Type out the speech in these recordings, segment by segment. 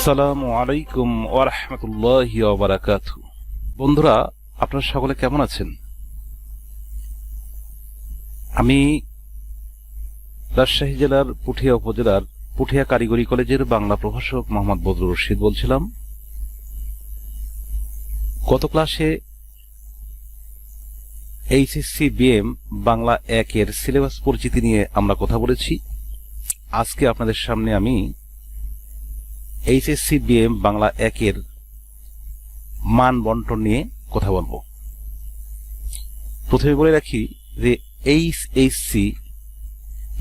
আসসালামু আলাইকুম ওয়া রাহমাতুল্লাহি ওয়া বারাকাতুহু। বন্ধুরা, আপনারা সকলে কেমন আছেন? আমি রাজশাহী জেলার পুঠিয়া উপজেলার পুঠিয়া কারিগরি কলেজের বাংলা প্রভাষক মোহাম্মদ বদরুর রশিদ বলছিলাম। গত ক্লাসে এইচএসসি বিএম বাংলা 1 এর সিলেবাস পরিচিতি নিয়ে আমরা কথা বলেছি। আজকে আপনাদের সামনে আমি এইচএসসি বিএম বাংলা 1 এর মান বন্টন নিয়ে কথা বলবো। প্রথমে বলে রাখি যে এইচএসসি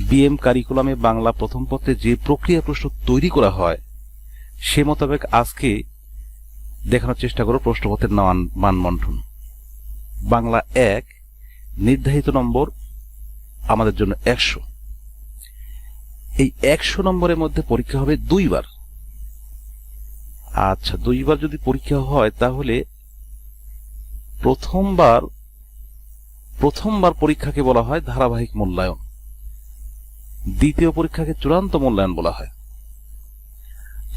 বিএম কারিকুলামে বাংলা প্রথম পত্রে যে প্রক্রিয়া প্রশ্ন তৈরি করা হয় সে মোতাবেক আজকে দেখানোর চেষ্টা করব প্রশ্নপত্রের মান বন্টন। বাংলা 1 নির্ধারিত নম্বর আমাদের জন্য 100। এই 100 নম্বরের মধ্যে পরীক্ষা হবে 2 বার। আচ্ছা, 2 বার যদি পরীক্ষা হয় তাহলে প্রথমবার পরীক্ষাকে বলা হয় ধারাবাহিক মূল্যায়ন, দ্বিতীয় পরীক্ষাকে চূড়ান্ত মূল্যায়ন বলা হয়।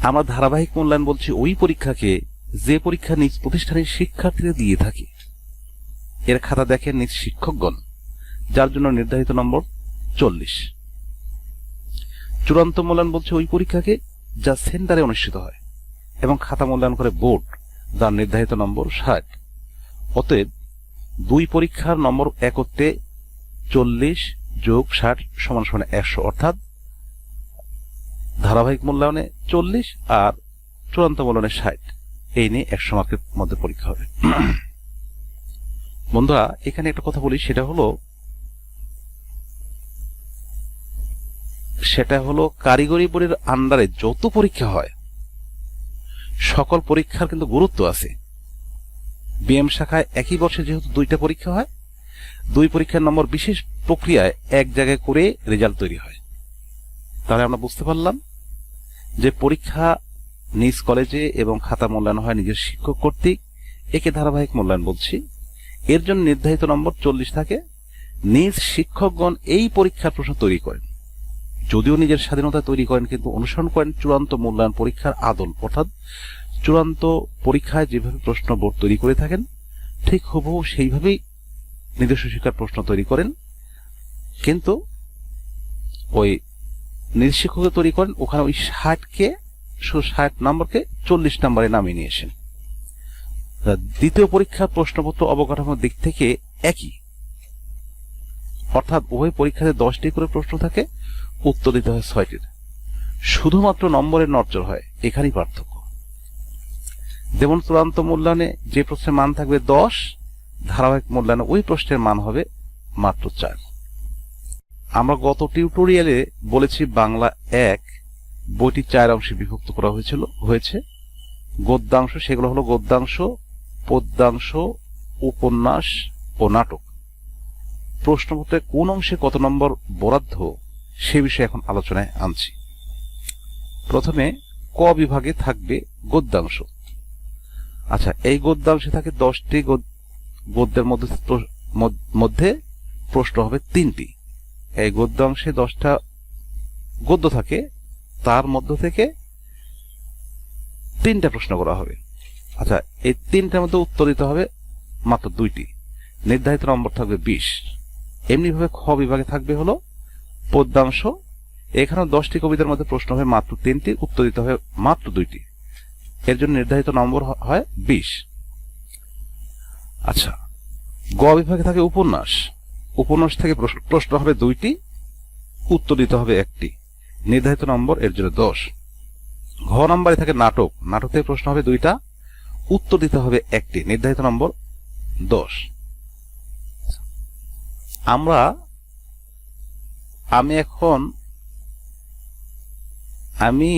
আমরা ধারাবাহিক মূল্যায়ন বলছি ওই পরীক্ষাকে যে পরীক্ষা নিজ প্রতিষ্ঠানের শিক্ষার্থীরা দিয়ে থাকে, এর খাতা দেখেন নিজ শিক্ষকগণ, যার জন্য নির্ধারিত নম্বর 40। চূড়ান্ত মূল্যায়ন বলছে ওই পরীক্ষাকে যা সেন্টারে অনুষ্ঠিত হয় এবং খাতা মূল্যায়ন করে বোর্ড, যার নির্ধারিত নম্বর 60। অতএব 2 পরীক্ষার নম্বর একত্রে 40 যোগ 60 সমান 100, অর্থাৎ ধারাবাহিক মূল্যায়নে 40 আর চূড়ান্ত মূল্যায়নে 60। এই নিয়ে 100 মার্কের মধ্যে পরীক্ষা হবে। বন্ধুরা, এখানে একটা কথা বলি, সেটা হলো কারিগরি বোর্ডের আন্ডারে যত পরীক্ষা হয় সকল পরীক্ষার কিন্তু গুরুত্ব আছে। বিএম শাখায় একই বর্ষে যেহেতু 2টা পরীক্ষা হয়, 2 পরীক্ষার নম্বর বিশেষ প্রক্রিয়ায় এক জায়গায় করে রেজাল্ট তৈরি হয়। তাহলে আমরা বুঝতে পারলাম যে পরীক্ষা নিজ কলেজে এবং খাতা মূল্যায়ন হয় নিজের শিক্ষক কর্তৃক, একে ধারাবাহিক মূল্যায়ন বলছি। এর জন্য নির্ধারিত নম্বর 40 থাকে। নিজ শিক্ষকগণ এই পরীক্ষার প্রশ্ন তৈরি করেন, যদিও নিজের স্বাধীনতা তৈরি করেন, কিন্তু অনুসরণ করেন চূড়ান্ত মূল্যায়ন পরীক্ষার আদল, অর্থাৎ চূড়ান্ত পরীক্ষায় যেভাবে প্রশ্ন বোর্ড তৈরি করে থাকেন ঠিক হুবহু সেইভাবেই নিজস্ব শিক্ষার প্রশ্ন তৈরি করেন। কিন্তু ওই নিজ শিক্ষক তৈরি করেন, ওখানে ওই 60 নম্বরকে 40 নম্বরে নামিয়ে নিয়ে আসেন। দ্বিতীয় পরীক্ষার প্রশ্নপত্র অবকাঠামোর দিক থেকে একই, অর্থাৎ উভয় পরীক্ষাতে 10টি করে প্রশ্ন থাকে, উত্তর দিতে হয় 6টির। শুধুমাত্র নম্বরের নড়চড় হয়, এখানেই পার্থক্য। যেমন চূড়ান্ত মূল্যায়নে যে প্রশ্নের মান থাকবে 10, ধারাবাহিক মূল্যায়নে ওই প্রশ্নের মান হবে মাত্র 4। আমরা গত টিউটোরিয়ালে বলেছি বাংলা 1 বইটি 4 অংশে বিভক্ত করা হয়েছে। গদ্যাংশ, সেগুলো হলো গদ্যাংশ, পদ্যাংশ, উপন্যাস ও নাটক। প্রশ্নপত্রে কোন অংশে কত নম্বর বরাদ্দ সে বিষয়ে এখন আলোচনায় আনছি। প্রথমে ক বিভাগে থাকবে গদ্যাংশ। আচ্ছা, এই গদ্যাংশে থাকে 10টি গদ্যের মধ্যে প্রশ্ন হবে 3টি। এই গদ্যাংশে 10টা গদ্য থাকে, তার মধ্য থেকে 3টা প্রশ্ন করা হবে। আচ্ছা, এই 3টার মধ্যে উত্তর দিতে হবে মাত্র 2টি, নির্ধারিত নম্বর থাকবে 20। এমনি ভাবে খ বিভাগে থাকবে হলো পদ্যাংশ। এখানেও 10টি কবিতার মধ্যে প্রশ্ন হবে মাত্র 3টি, উত্তর দিতে হবে মাত্র 2টি, এর জন্য নির্ধারিত নম্বর হয় 20। আচ্ছা, গ বিভাগে থাকে উপন্যাস। উপন্যাস থেকে প্রশ্ন হবে 2টি, উত্তর দিতে হবে 1টি, নির্ধারিত নম্বর এর জন্য 10। ঘ নম্বরে থাকে নাটক। নাটক থেকে প্রশ্ন হবে 2টা, উত্তর দিতে হবে 1টি, নির্ধারিত নম্বর 10। আমি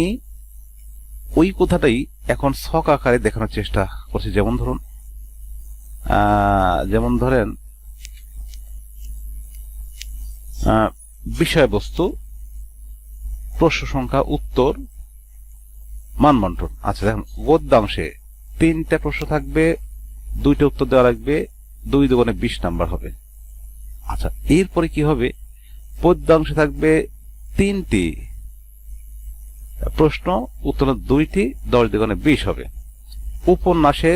ওই কথাটাই এখন ছক আকারে দেখানোর চেষ্টা করছি। যেমন ধরেন বিষয়বস্তু, প্রশ্ন সংখ্যা, উত্তর, মানবন্টন। আচ্ছা, দেখুন গদ্যাংশে 3টা প্রশ্ন থাকবে, 2টা উত্তর দেওয়া লাগবে, 2 দুগুণে 20 নাম্বার হবে। আচ্ছা, এরপরে কি হবে? পদ্যাংশে থাকবে 3টি প্রশ্ন উত্তর 2টি, 10 দ্বিগুণে 20 হবে। উপন্যাসে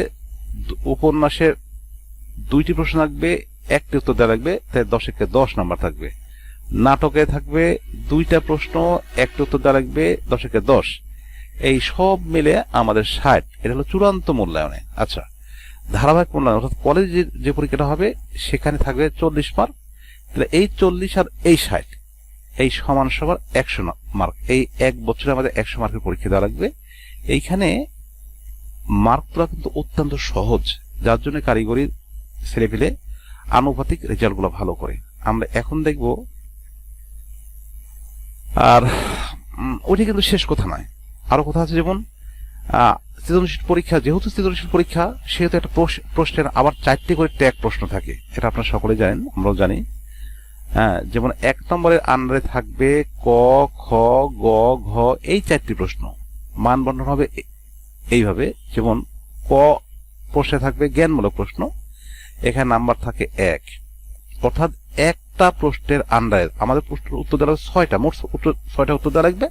2টি প্রশ্ন থাকবে, 1টি উত্তর দেওয়া লাগবে, তাই 10 10 নাম্বার থাকবে। নাটকে থাকবে 2টা প্রশ্ন, 1টি উত্তর দেওয়া লাগবে, 10 10। এই সব মিলে আমাদের 60। এটা হলো চূড়ান্ত মূল্যায়নে। আচ্ছা, ধারাবাহিক মূল্যায়ন অর্থাৎ কলেজে যে পরীক্ষাটা হবে সেখানে থাকবে 40 মার্ক। তাহলে এই 40 আর এই 60 এই সমান সমান 100 মার্ক। এই এক বছরে আমাদের 100 মার্কের পরীক্ষা দেওয়া লাগবে। এইখানে মার্ক তোলা কিন্তু অত্যন্ত সহজ, যার জন্য কারিগরির ছেলেপিলে আনুপাতিক রেজাল্টগুলো ভালো করে। আমরা এখন দেখব। আর ওইটা কিন্তু শেষ কথা নয়, আরো কথা আছে। যেমন সৃজনশীল পরীক্ষা, যেহেতু সৃজনশীল পরীক্ষা সেহেতু একটা প্রশ্নের আবার 4টি করে ট্যাগ প্রশ্ন থাকে, এটা আপনারা সকলে জানেন, আমরাও জানি। হ্যাঁ, যেমন 1 নম্বরের আন্ডারে থাকবে ক, খ, গ, ঘ, এই 4টি প্রশ্ন। মান বন্টন হবে এইভাবে। যেমন ক প্রশ্নে থাকবে জ্ঞানমূলক প্রশ্ন, এখানে নাম্বার থাকে 1। অর্থাৎ একটা প্রশ্নের আন্ডারে আমাদের প্রশ্নের উত্তর দেওয়া লাগবে 6টা, মোট 6টা উত্তর দেওয়া লাগবে।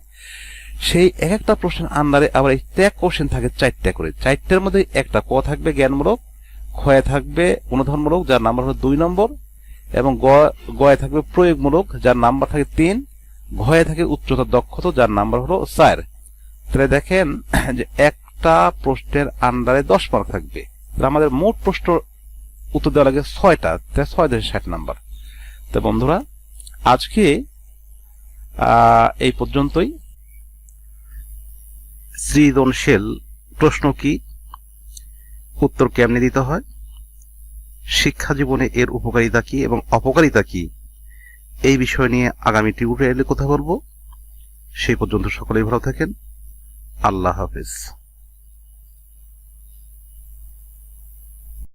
সেই একটা প্রশ্নের আন্ডারে আবার এই ট্যাগ কোশ্চেন থাকে 4টা করে। 4টার মধ্যে একটা ক থাকবে জ্ঞানমূলক, খয়ে থাকবে অনুধাবনমূলক যার নাম্বার হলো 2 নম্বর, এবং গয়ে থাকবে প্রয়োগমূলক যার নাম্বার থাকে 3, ঘয়ে থাকে উচ্চতর দক্ষতা যার নাম্বার হলো 4। তাহলে দেখেন যে একটা প্রশ্নের আন্ডারে 10 মার্ক থাকবে। তাহলে আমাদের মোট প্রশ্ন উত্তর দেওয়া লাগে 6টা, 6 নাম্বার। তো বন্ধুরা, আজকে এই পর্যন্তই। সৃজনশীল প্রশ্ন কি, উত্তর কেমনে দিতে হয়, শিক্ষা জীবনে এর উপকারিতা কি এবং অপকারিতা কি, এই বিষয় নিয়ে আগামী টিউটোরিয়ালে কথা বলবো। সেই পর্যন্ত সকলেই ভালো থাকেন। আল্লাহ হাফেজ।